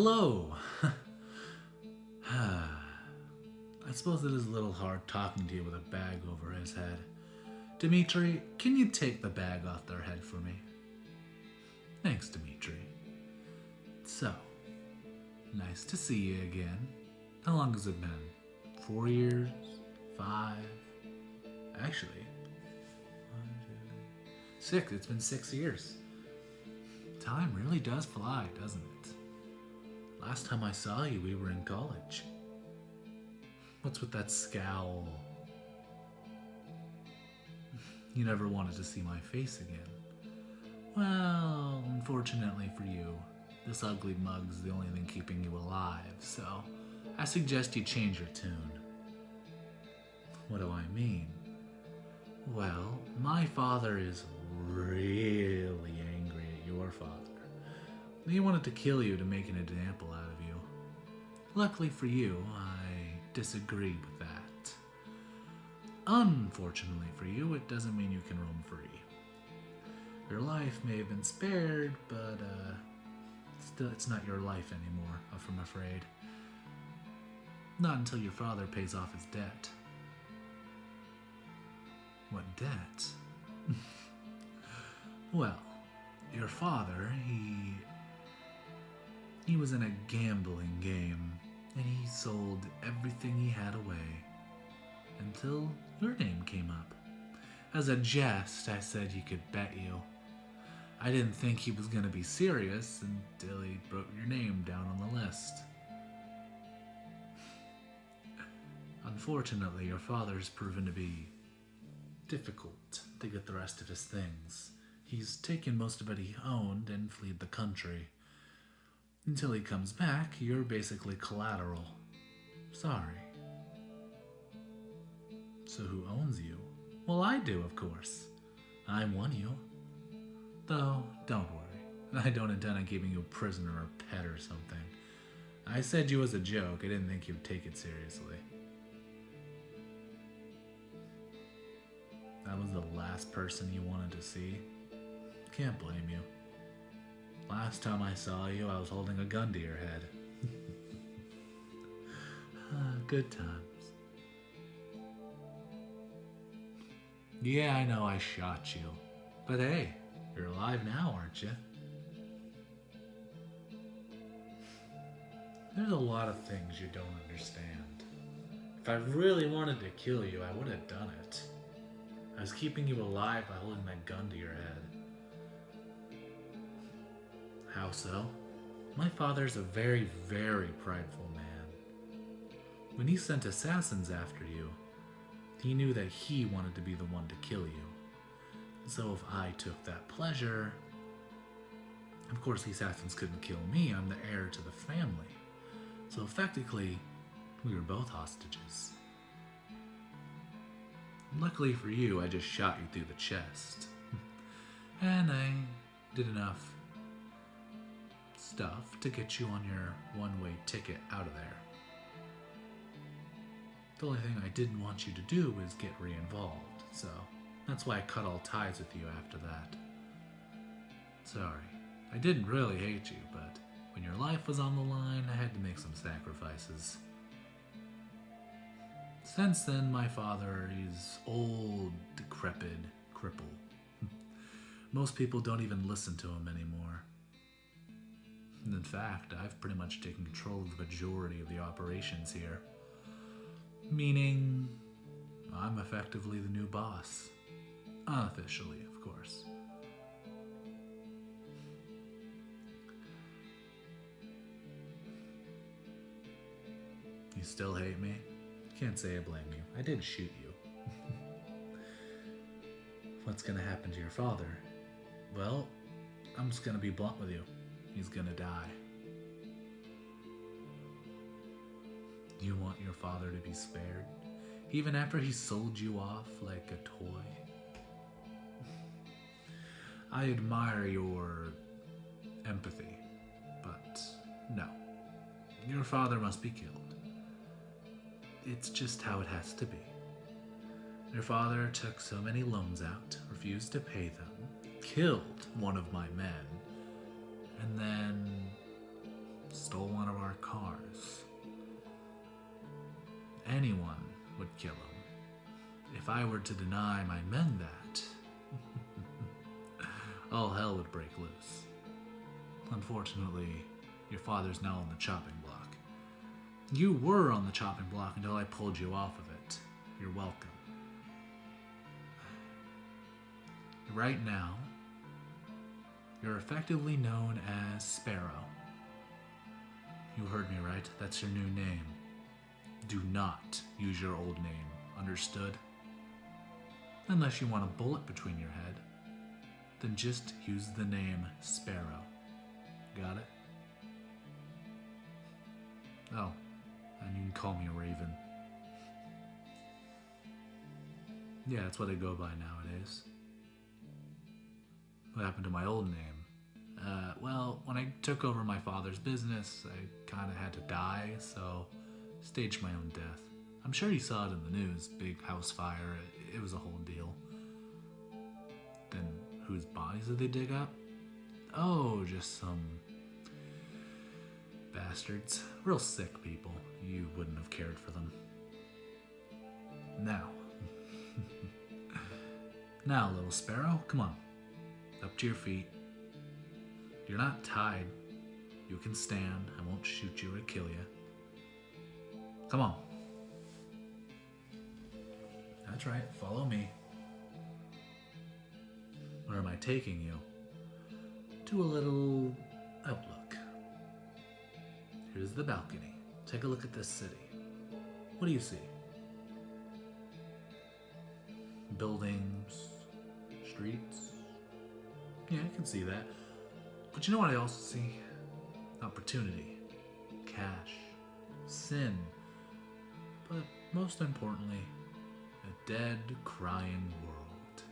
Hello! I suppose it is a little hard talking to you with a bag over his head. Dimitri, can you take the bag off their head for me? Thanks, Dimitri. So, nice to see you again. How long has it been? 4 years? 5? Actually, 6. It's been 6 years. Time really does fly, doesn't it? Last time I saw you, we were in college. What's with that scowl? You never wanted to see my face again. Well, unfortunately for you, this ugly mug's the only thing keeping you alive, so I suggest you change your tune. What do I mean? Well, my father is really angry at your father. He wanted to kill you to make an example out of you. Luckily for you, I disagree with that. Unfortunately for you, it doesn't mean you can roam free. Your life may have been spared, but still, it's not your life anymore, I'm afraid. Not until your father pays off his debt. What debt? Well, your father, he was in a gambling game, and he sold everything he had away until your name came up. As a jest, I said he could bet you. I didn't think he was going to be serious until he wrote your name down on the list. Unfortunately, your father's proven to be difficult to get the rest of his things. He's taken most of what he owned and fled the country. Until he comes back, you're basically collateral. Sorry. So who owns you? Well, I do, of course. I won you. Though, don't worry. I don't intend on keeping you a prisoner or a pet or something. I said you as a joke. I didn't think you'd take it seriously. That was the last person you wanted to see? Can't blame you. Last time I saw you, I was holding a gun to your head. Good times. Yeah, I know I shot you. But hey, you're alive now, aren't you? There's a lot of things you don't understand. If I really wanted to kill you, I would have done it. I was keeping you alive by holding that gun to your head. How so? My father's a very, very prideful man. When he sent assassins after you, he knew that he wanted to be the one to kill you. So if I took that pleasure, of course the assassins couldn't kill me, I'm the heir to the family. So effectively, we were both hostages. Luckily for you, I just shot you through the chest. And I did enough stuff to get you on your one-way ticket out of there. The only thing I didn't want you to do was get re-involved, so that's why I cut all ties with you after that. Sorry, I didn't really hate you, but when your life was on the line, I had to make some sacrifices. Since then, my father is old, decrepit, crippled. Most people don't even listen to him anymore. And in fact, I've pretty much taken control of the majority of the operations here. Meaning, I'm effectively the new boss. Unofficially, of course. You still hate me? Can't say I blame you. I did shoot you. What's gonna happen to your father? Well, I'm just gonna be blunt with you. He's gonna die. Do you want your father to be spared? Even after he sold you off like a toy? I admire your empathy, but no. Your father must be killed. It's just how it has to be. Your father took so many loans out, refused to pay them, killed one of my men, and then stole one of our cars. Anyone would kill him. If I were to deny my men that, all hell would break loose. Unfortunately, your father's now on the chopping block. You were on the chopping block until I pulled you off of it. You're welcome. Right now, you're effectively known as Sparrow. You heard me right. That's your new name. Do not use your old name. Understood? Unless you want a bullet between your head, then just use the name Sparrow. Got it? Oh, and you can call me a Raven. Yeah, that's what I go by nowadays. What happened to my old name? Well, when I took over my father's business, I kind of had to die, so staged my own death. I'm sure you saw it in the news, big house fire, it was a whole deal. Then whose bodies did they dig up? Oh, just some bastards. Real sick people. You wouldn't have cared for them. Now. Now, little sparrow, come on. Up to your feet. You're not tied. You can stand. I won't shoot you or kill you. Come on. That's right. Follow me. Where am I taking you? To a little outlook. Here's the balcony. Take a look at this city. What do you see? Buildings, streets. Yeah, I can see that. But you know what I also see? Opportunity, cash, sin, but most importantly, a dead, crying world,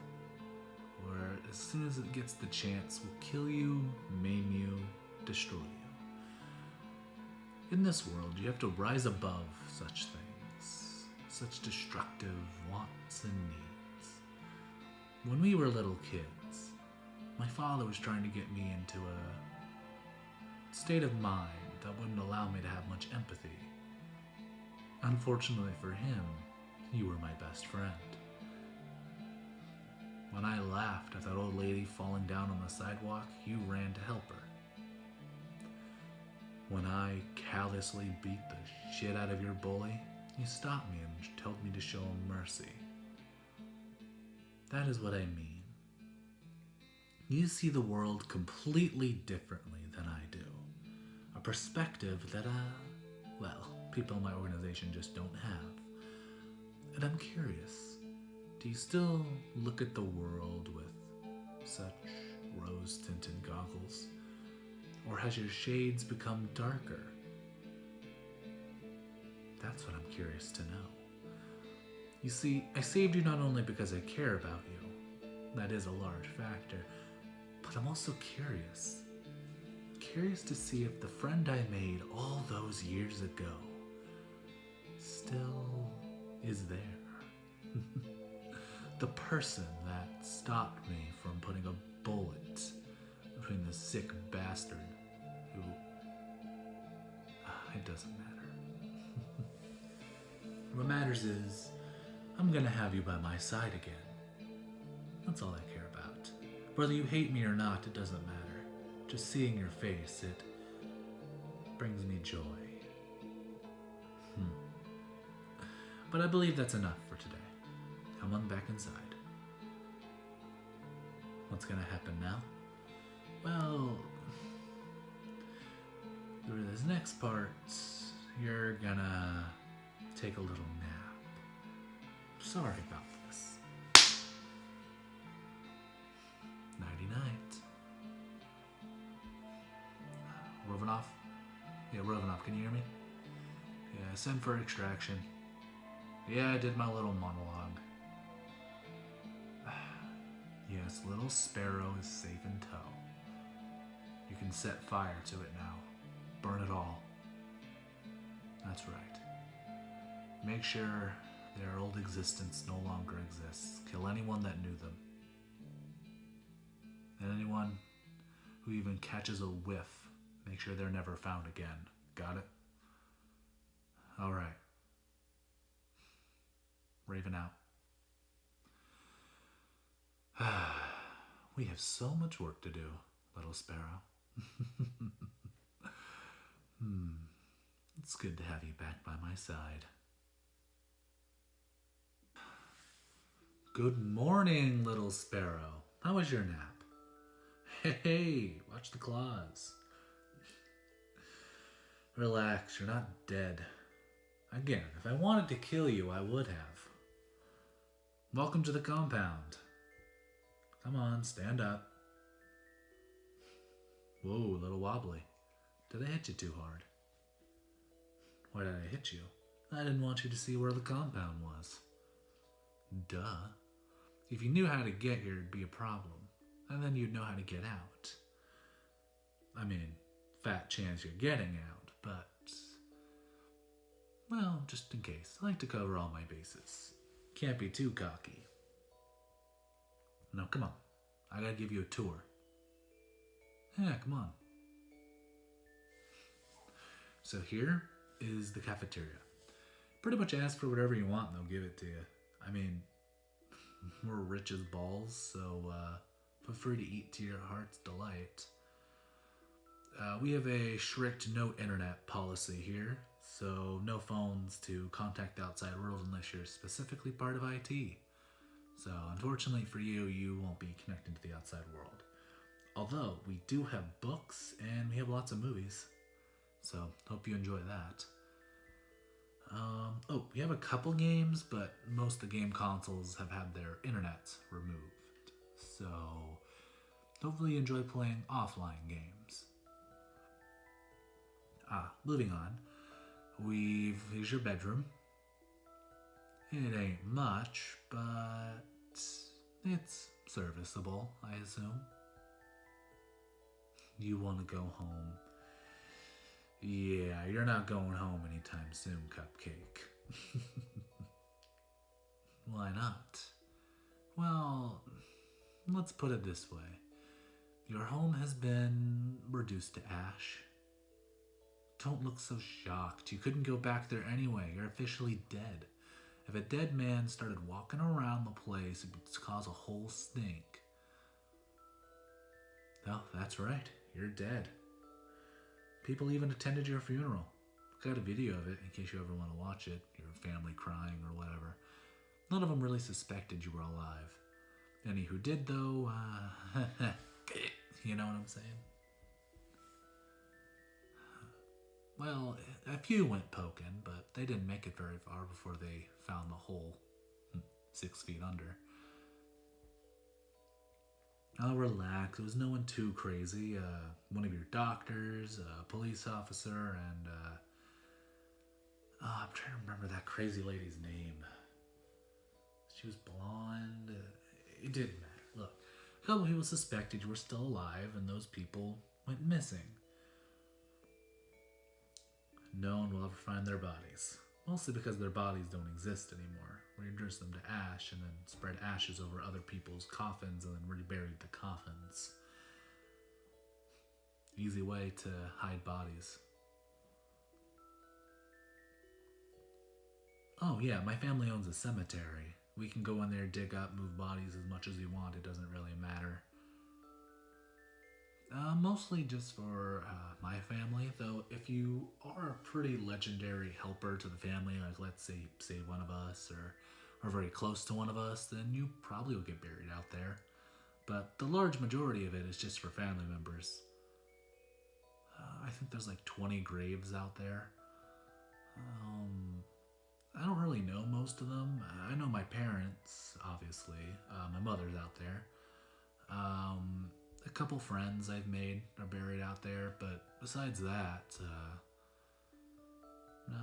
where as soon as it gets the chance, will kill you, maim you, destroy you. In this world, you have to rise above such things, such destructive wants and needs. When we were little kids, my father was trying to get me into a state of mind that wouldn't allow me to have much empathy. Unfortunately for him, you were my best friend. When I laughed at that old lady falling down on the sidewalk, you ran to help her. When I callously beat the shit out of your bully, you stopped me and told me to show him mercy. That is what I mean. You see the world completely differently than I do. A perspective that, people in my organization just don't have. And I'm curious, do you still look at the world with such rose-tinted goggles? Or has your shades become darker? That's what I'm curious to know. You see, I saved you not only because I care about you, that is a large factor, but I'm also curious. Curious to see if the friend I made all those years ago still is there. The person that stopped me from putting a bullet between the sick bastard who... it doesn't matter. What matters is, I'm gonna have you by my side again. That's all I care about. Whether you hate me or not, it doesn't matter. Just seeing your face, it brings me joy. But I believe that's enough for today. Come on back inside. What's gonna happen now? Well, through this next part, you're gonna take a little nap. Sorry about this. Nighty-night. Rovanov? Yeah, Rovanov, can you hear me? Yeah, send for extraction. Yeah, I did my little monologue. Yes, little Sparrow is safe in tow. You can set fire to it now. Burn it all. That's right. Make sure their old existence no longer exists. Kill anyone that knew them. And anyone who even catches a whiff Make sure they're never found again. Got it? Alright. Raven out. We have so much work to do, little sparrow. It's good to have you back by my side. Good morning, little sparrow. How was your nap? Hey, watch the claws. Relax, you're not dead. Again, if I wanted to kill you, I would have. Welcome to the compound. Come on, stand up. Whoa, a little wobbly. Did I hit you too hard? Why did I hit you? I didn't want you to see where the compound was. Duh. If you knew how to get here, it'd be a problem. And then you'd know how to get out. I mean, fat chance you're getting out, but... well, just in case. I like to cover all my bases. Can't be too cocky. No, come on. I gotta give you a tour. Yeah, come on. So here is the cafeteria. Pretty much ask for whatever you want and they'll give it to you. I mean, we're rich as balls, so feel free to eat to your heart's delight. We have a strict no internet policy here, so no phones to contact the outside world unless you're specifically part of IT. So unfortunately for you, you won't be connecting to the outside world. Although we do have books and we have lots of movies, so hope you enjoy that. Oh, we have a couple games, but most of the game consoles have had their internets removed. So hopefully you enjoy playing offline games. Moving on. Here's your bedroom. It ain't much, but it's serviceable, I assume. You want to go home? Yeah, you're not going home anytime soon, Cupcake. Why not? Well, let's put it this way. Your home has been reduced to ash. Don't look so shocked. You couldn't go back there anyway. You're officially dead. If a dead man started walking around the place, it would cause a whole stink. Oh, that's right. You're dead. People even attended your funeral. Got a video of it in case you ever want to watch it. Your family crying or whatever. None of them really suspected you were alive. Any who did, though, you know what I'm saying? Well, a few went poking, but they didn't make it very far before they found the hole 6 feet under. I'll relax. It was no one too crazy. One of your doctors, a police officer, and I'm trying to remember that crazy lady's name. She was blonde. It didn't matter. Look, a couple people suspected you were still alive, and those people went missing. No one will ever find their bodies. Mostly because their bodies don't exist anymore. We reduced them to ash and then spread ashes over other people's coffins and then reburied the coffins. Easy way to hide bodies. Oh yeah, my family owns a cemetery. We can go in there, dig up, move bodies as much as we want. It doesn't really matter. Mostly just for my family, though if you are a pretty legendary helper to the family, like let's say save one of us or very close to one of us, then you probably will get buried out there. But the large majority of it is just for family members. I think there's like 20 graves out there. I don't really know most of them. I know my parents, obviously. My mother's out there. A couple friends I've made are buried out there, but besides that, no,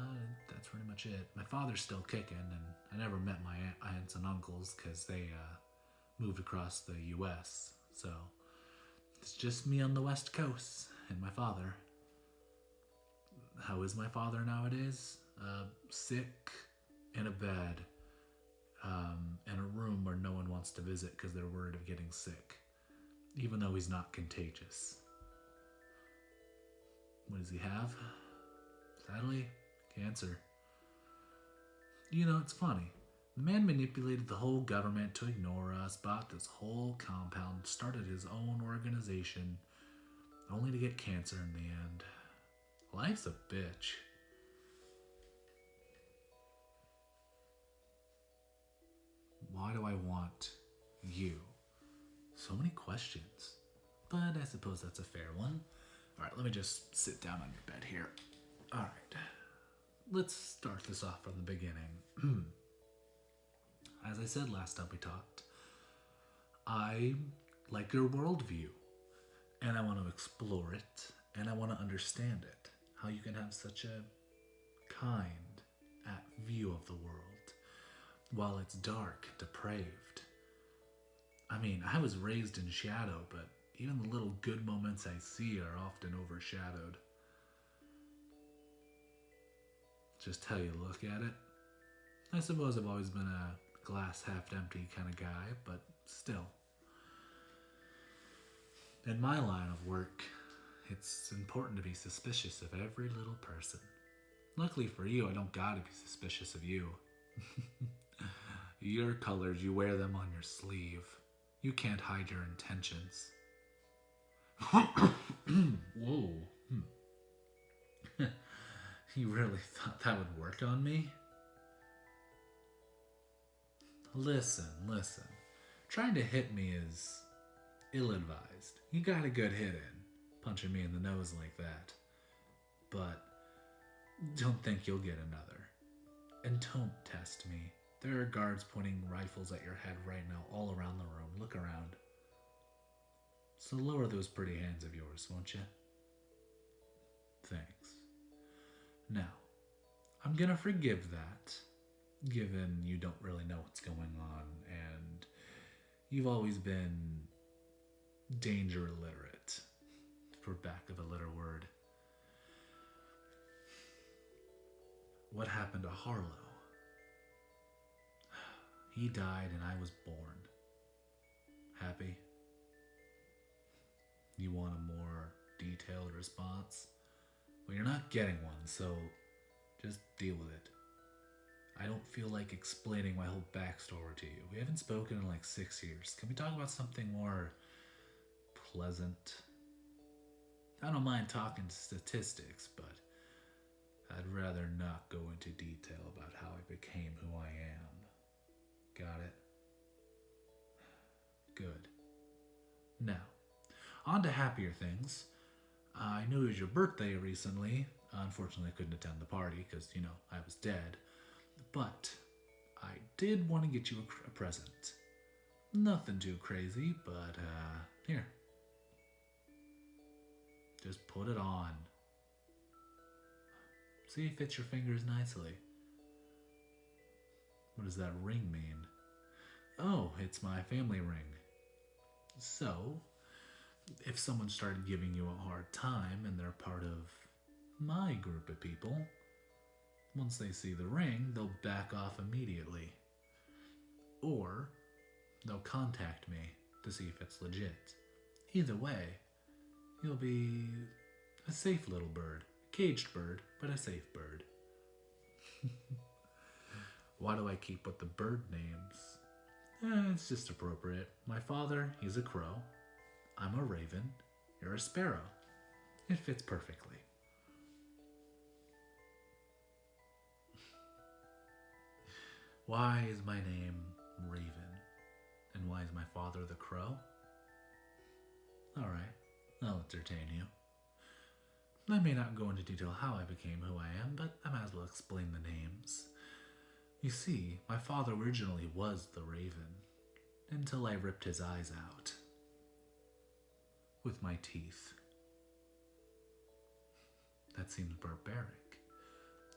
that's pretty much it. My father's still kicking, and I never met my aunts and uncles because they moved across the U.S., so it's just me on the West Coast and my father. How is my father nowadays? Sick, in a bed, in a room where no one wants to visit because they're worried of getting sick. Even though he's not contagious. What does he have? Sadly, cancer. You know, it's funny. The man manipulated the whole government to ignore us, bought this whole compound, started his own organization, only to get cancer in the end. Life's a bitch. Why do I want you? So many questions. But I suppose that's a fair one. Alright, let me just sit down on your bed here. Alright. Let's start this off from the beginning. As I said last time we talked, I like your worldview. And I want to explore it. And I want to understand it. How you can have such a kind view of the world while it's dark, depraved. I mean, I was raised in shadow, but even the little good moments I see are often overshadowed. Just how you look at it. I suppose I've always been a glass half empty kind of guy, but still. In my line of work, it's important to be suspicious of every little person. Luckily for you, I don't gotta be suspicious of you. Your colors, you wear them on your sleeve. You can't hide your intentions. Whoa. You really thought that would work on me? Listen. Trying to hit me is ill-advised. You got a good hit in, punching me in the nose like that. But don't think you'll get another. And don't test me. There are guards pointing rifles at your head right now all around the room. Look around. So lower those pretty hands of yours, won't you? Thanks. Now, I'm gonna forgive that, given you don't really know what's going on, and you've always been danger illiterate, for lack of a better word. What happened to Harlow? He died and I was born. Happy? You want a more detailed response? Well, you're not getting one, so just deal with it. I don't feel like explaining my whole backstory to you. We haven't spoken in like 6 years. Can we talk about something more pleasant? I don't mind talking statistics, but I'd rather not go into detail about how I became who I am. Got it? Good. Now, on to happier things. I knew it was your birthday recently. Unfortunately, I couldn't attend the party because, I was dead. But I did want to get you a present. Nothing too crazy, but here. Just put it on. See if it fits your fingers nicely. What does that ring mean? Oh, it's my family ring. So, if someone started giving you a hard time and they're part of my group of people, once they see the ring, they'll back off immediately. Or they'll contact me to see if it's legit. Either way, you'll be a safe little bird. Caged bird, but a safe bird. Why do I keep with the bird names? It's just appropriate. My father, he's a crow. I'm a raven. You're a sparrow. It fits perfectly. Why is my name Raven? And why is my father the crow? Alright, I'll entertain you. I may not go into detail how I became who I am, but I might as well explain the names. You see, my father originally was the Raven, until I ripped his eyes out. With my teeth. That seemed barbaric.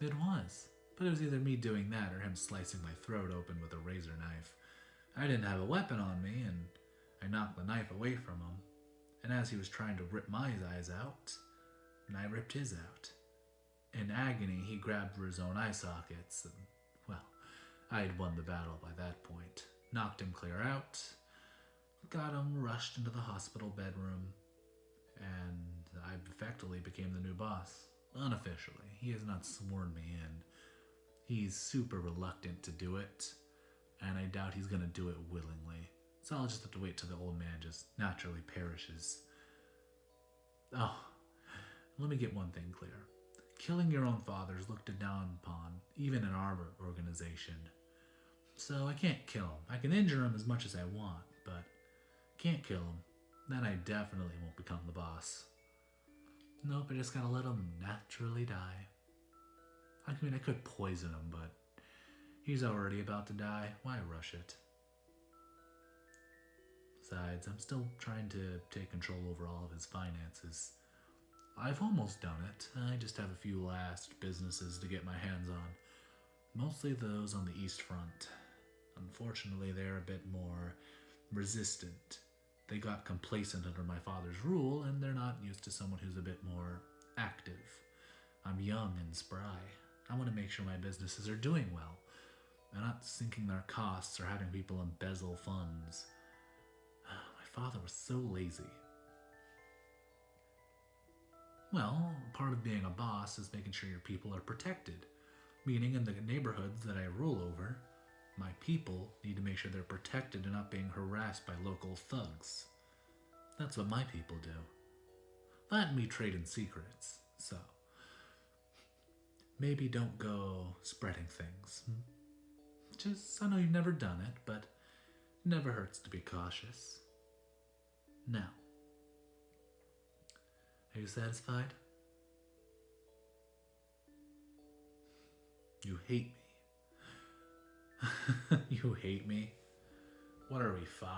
It was, but it was either me doing that or him slicing my throat open with a razor knife. I didn't have a weapon on me, and I knocked the knife away from him, and as he was trying to rip my eyes out, and I ripped his out. In agony, he grabbed for his own eye sockets, and, well, I had won the battle by that point. Knocked him clear out, got him rushed into the hospital bedroom, and I've effectively became the new boss. Unofficially, he has not sworn me in. He's super reluctant to do it, and I doubt he's gonna do it willingly. So I'll just have to wait till the old man just naturally perishes. Oh, let me get one thing clear. Killing your own father is looked down upon, even in our organization. So I can't kill him. I can injure him as much as I want, but can't kill him. Then I definitely won't become the boss. Nope, I just gotta let him naturally die. I mean, I could poison him, but he's already about to die. Why rush it? Besides, I'm still trying to take control over all of his finances. I've almost done it. I just have a few last businesses to get my hands on. Mostly those on the East Front. Unfortunately, they're a bit more resistant. They got complacent under my father's rule, and they're not used to someone who's a bit more active. I'm young and spry. I want to make sure my businesses are doing well. They're not sinking their costs or having people embezzle funds. My father was so lazy. Well, part of being a boss is making sure your people are protected. Meaning in the neighborhoods that I rule over, my people need to make sure they're protected and not being harassed by local thugs. That's what my people do. That and me trade in secrets, so maybe don't go spreading things. Just, I know you've never done it, but it never hurts to be cautious. Now, are you satisfied? You hate me. You hate me? What are we, 5?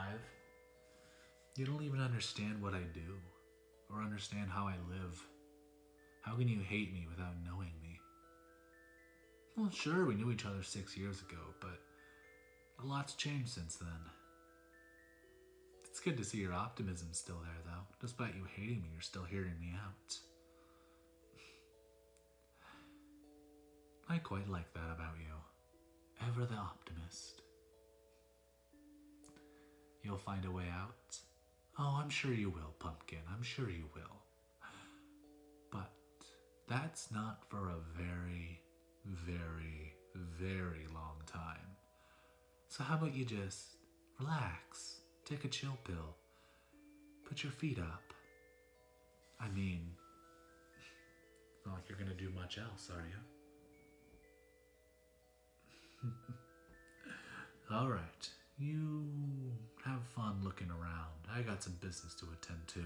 You don't even understand what I do, or understand how I live. How can you hate me without knowing me? Well, sure, we knew each other 6 years ago, but a lot's changed since then. It's good to see your optimism still there, though. Despite you hating me, you're still hearing me out. I quite like that about you. Ever the optimist. You'll find a way out. Oh, I'm sure you will, Pumpkin. I'm sure you will. But that's not for a very, very, very long time. So how about you just relax, take a chill pill, put your feet up. I mean, it's not like you're gonna do much else, are you? Alright, you have fun looking around. I got some business to attend to.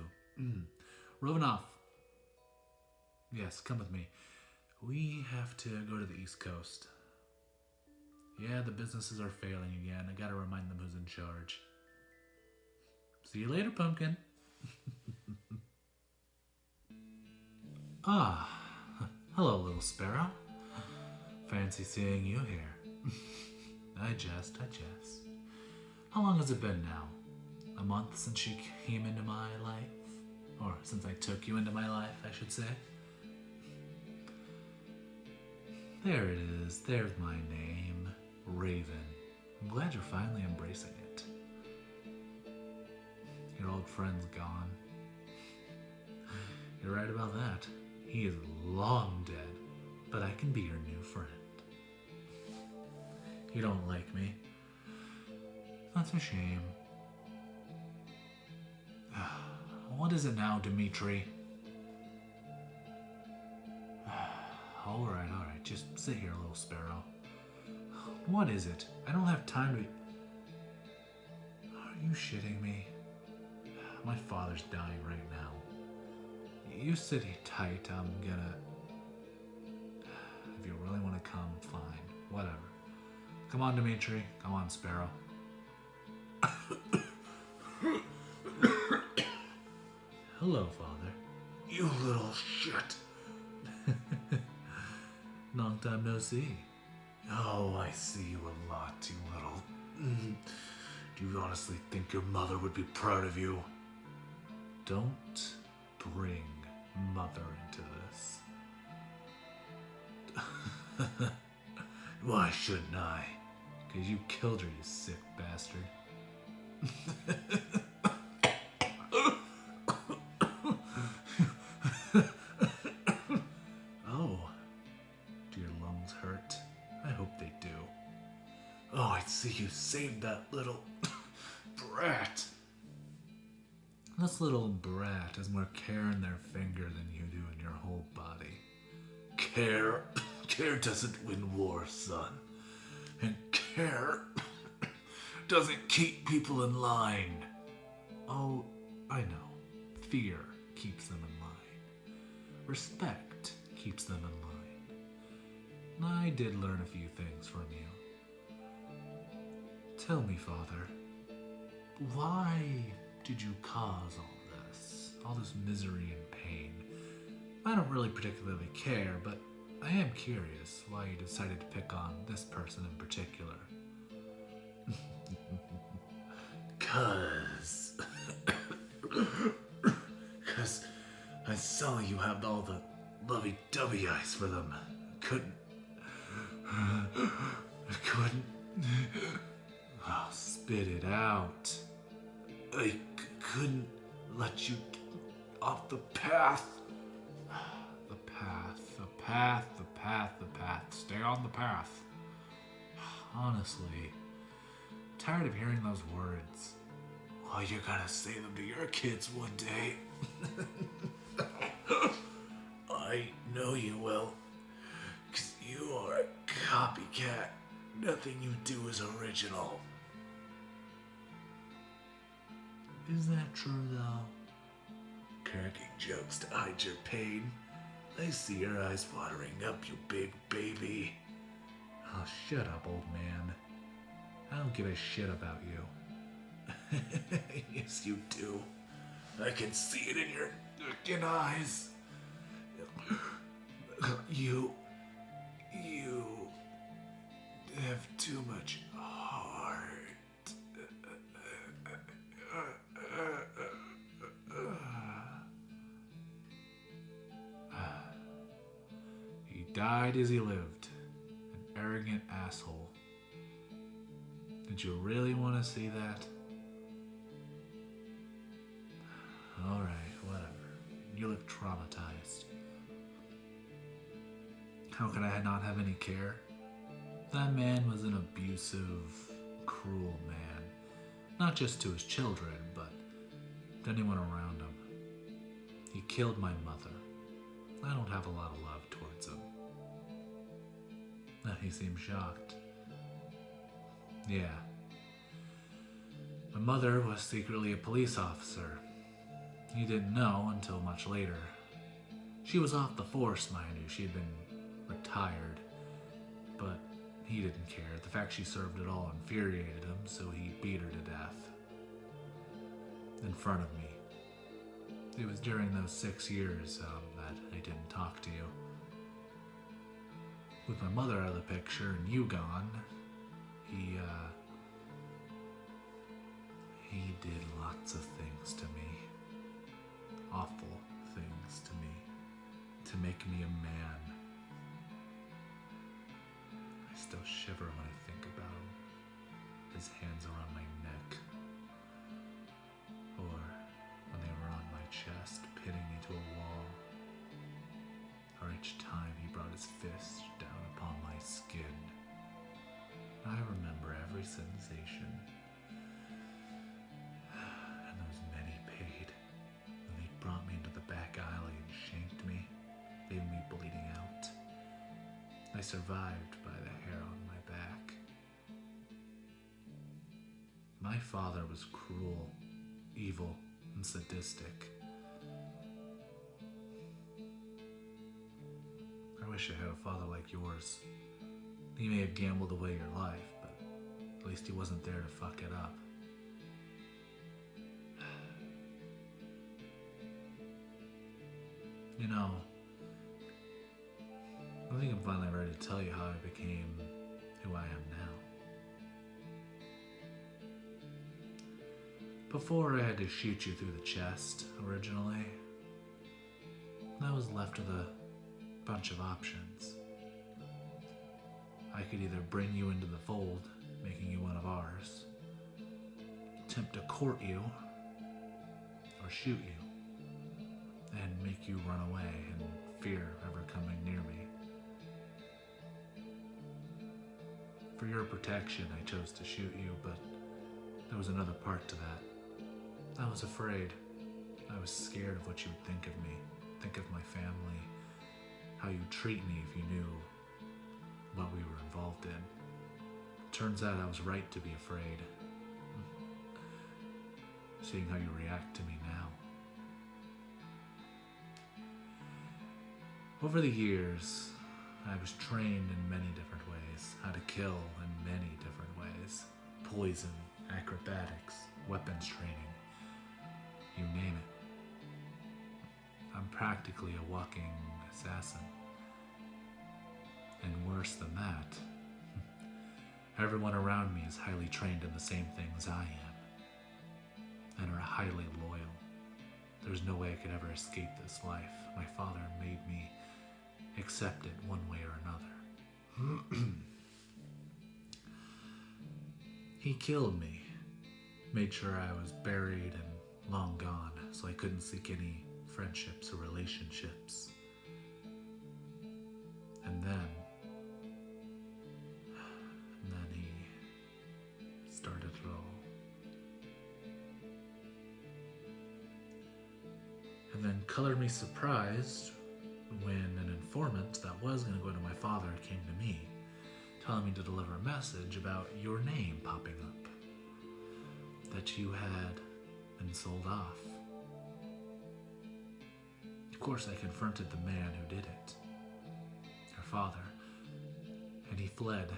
Rovanoff. Yes, come with me. We have to go to the East Coast. Yeah, the businesses are failing again. I gotta remind them who's in charge. See you later, Pumpkin. Hello, little sparrow. Fancy seeing you here. I jest. How long has it been now? A month since you came into my life? Or since I took you into my life, I should say. There it is. There's my name. Raven. I'm glad you're finally embracing it. Your old friend's gone. You're right about that. He is long dead, but I can be your new friend. You don't like me? That's a shame. What is it now, Dimitri? Alright. Just sit here, little sparrow. What is it? I don't have time to... Are you shitting me? My father's dying right now. You sit tight, I'm gonna... If you really want to come, fine. Whatever. Come on, Dimitri. Come on, Sparrow. Hello, Father. You little shit. Long time no see. Oh, I see you a lot, you little... Do you honestly think your mother would be proud of you? Don't bring mother into this. Why shouldn't I? Because you killed her, you sick bastard. you saved that little brat. This little brat has more care in their finger than you do in your whole body. Care doesn't win wars, son. And care doesn't keep people in line. Oh, I know. Fear keeps them in line. Respect keeps them in line. I did learn a few things from you. Tell me, Father, why did you cause all this misery and pain? I don't really particularly care, but I am curious why you decided to pick on this person in particular. Cause I saw you had all the lovey-dovey eyes for them. I couldn't. Oh, spit it out. I couldn't let you get off the path. The path. Stay on the path. Honestly, tired of hearing those words. Oh, you're gonna say them to your kids one day. I know you will. 'Cause you are a copycat. Nothing you do is original. Is that true, though? Cracking jokes to hide your pain. I see your eyes watering up, you big baby. Oh, shut up, old man. I don't give a shit about you. Yes, you do. I can see it in your fucking eyes. You have too much heart. He died as he lived, an arrogant asshole. Did you really want to see that? Alright, whatever. You look traumatized. How could I not have any care? That man was an abusive, cruel man. Not just to his children, but to anyone around him. He killed my mother. I don't have a lot of love towards him. He seemed shocked. Yeah. My mother was secretly a police officer. He didn't know until much later. She was off the force, mind you. She had been retired. But he didn't care. The fact she served at all infuriated him, so he beat her to death. In front of me. It was during those 6 years that I didn't talk to you. With my mother out of the picture and you gone, he did lots of things to me. Awful things to me. To make me a man. I still shiver when I think about him. His hands around my neck. Or when they were on my chest, pinning me to a wall. Or each time he brought his fist down upon my skin. I remember every sensation. And those many paid. When they brought me into the back alley and shanked me, leaving me bleeding out. I survived by the hair on my back. My father was cruel, evil, and sadistic. I wish I had a father like yours. He may have gambled away your life, but at least he wasn't there to fuck it up. You know, I think I'm finally ready to tell you how I became who I am now. Before, I had to shoot you through the chest, originally. I was left with a bunch of options. I could either bring you into the fold, making you one of ours, attempt to court you, or shoot you, and make you run away in fear of ever coming near me. For your protection, I chose to shoot you, but there was another part to that. I was afraid. I was scared of what you would think of me, think of my family, how you'd treat me if you knew what we were involved in. Turns out I was right to be afraid. Seeing how you react to me now. Over the years, I was trained in many different ways, how to kill in many different ways. Poison, acrobatics, weapons training, you name it. I'm practically a walking assassin. And worse than that, everyone around me is highly trained in the same things I am, and are highly loyal. There's no way I could ever escape this life. My father made me accept it one way or another. He killed me, made sure I was buried and long gone, so I couldn't seek any friendships or relationships. And then he started it all. And then colored me surprised when an informant that was going to go to my father came to me, telling me to deliver a message about your name popping up, that you had been sold off. Of course, I confronted the man who did it, your father, and he fled.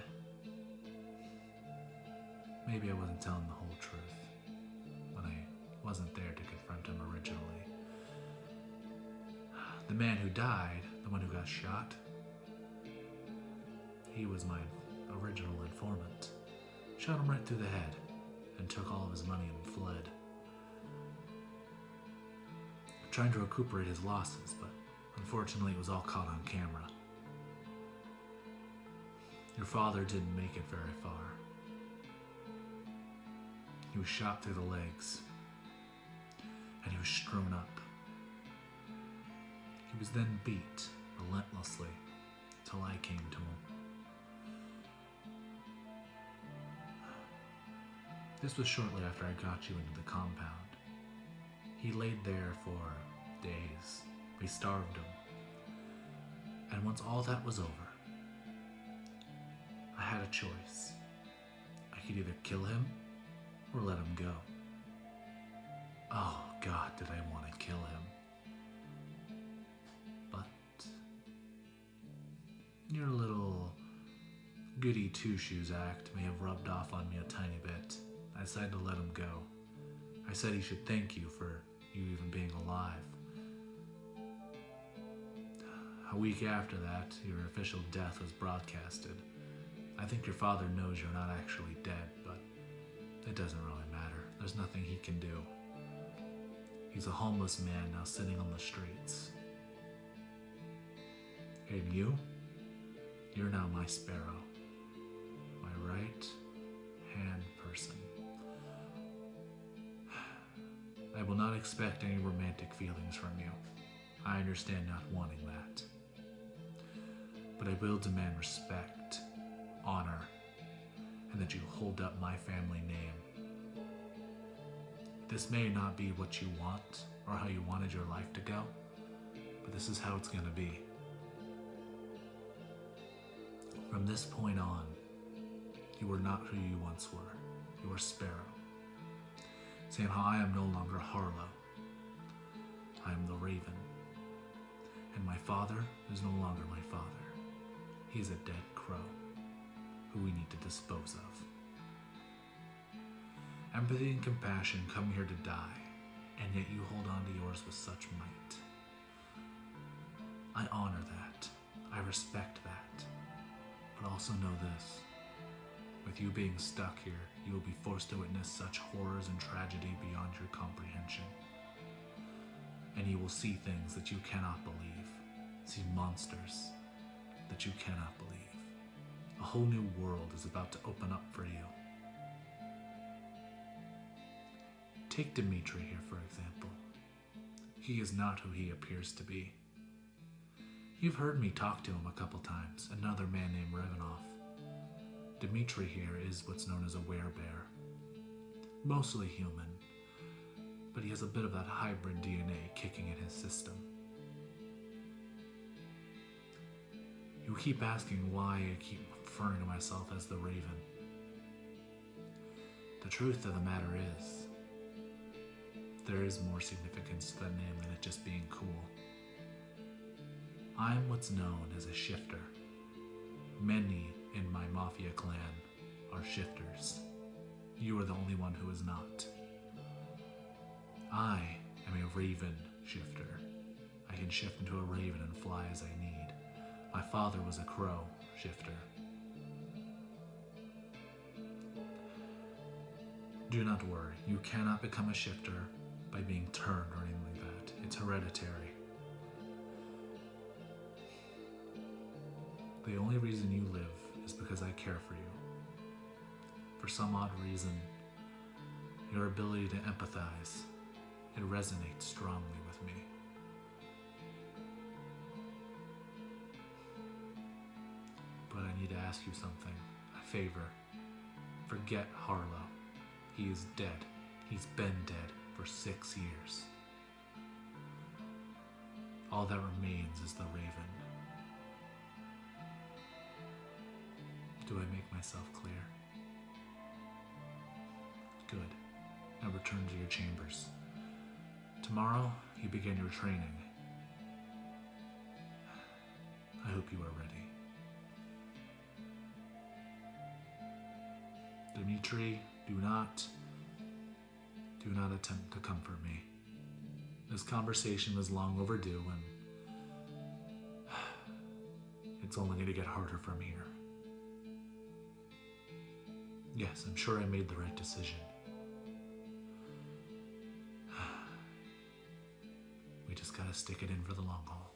Maybe I wasn't telling the whole truth when I wasn't there to confront him originally. The man who died, the one who got shot, he was my original informant. Shot him right through the head and took all of his money and fled. Trying to recuperate his losses, but unfortunately it was all caught on camera. Your father didn't make it very far. He was shot through the legs, and he was strewn up. He was then beat relentlessly till I came to him. This was shortly after I got you into the compound. He laid there for days. We starved him. And once all that was over, I had a choice. I could either kill him or let him go. Oh God, did I want to kill him. But your little goody two-shoes act may have rubbed off on me a tiny bit. I decided to let him go. I said he should thank you for you even being alive. A week after that, your official death was broadcasted. I think your father knows you're not actually dead, but it doesn't really matter. There's nothing he can do. He's a homeless man now sitting on the streets. And you're now my sparrow. My right-hand person. I will not expect any romantic feelings from you. I understand not wanting that. But I will demand respect, honor, and that you hold up my family name. This may not be what you want or how you wanted your life to go, but this is how it's going to be. From this point on, you are not who you once were. You are Sparrow. Saying how I am no longer Harlow. I am the Raven. And my father is no longer my father. He's a dead crow who we need to dispose of. Empathy and compassion come here to die, and yet you hold on to yours with such might. I honor that. I respect that. But also know this. With you being stuck here, you will be forced to witness such horrors and tragedy beyond your comprehension. And you will see things that you cannot believe. See monsters that you cannot believe. A whole new world is about to open up for you. Take Dimitri here, for example. He is not who he appears to be. You've heard me talk to him a couple times, another man named Revanov. Dmitri here is what's known as a werebear. Mostly human, but he has a bit of that hybrid DNA kicking in his system. You keep asking why I keep referring to myself as the Raven. The truth of the matter is, there is more significance to that name than it just being cool. I'm what's known as a shifter. Many in my mafia clan are shifters. You are the only one who is not. I am a raven shifter. I can shift into a raven and fly as I need. My father was a crow shifter. Do not worry, you cannot become a shifter by being turned or anything like that. It's hereditary. The only reason you live is because I care for you. For some odd reason, your ability to empathize, it resonates strongly with me. But I need to ask you something, a favor. Forget Harlow. He is dead. He's been dead for 6 years. All that remains is the Raven. Do I make myself clear? Good. Now return to your chambers. Tomorrow, you begin your training. I hope you are ready. Dmitri, do not attempt to comfort me. This conversation was long overdue, and it's only going to get harder from here. Yes, I'm sure I made the right decision. We just gotta stick it in for the long haul.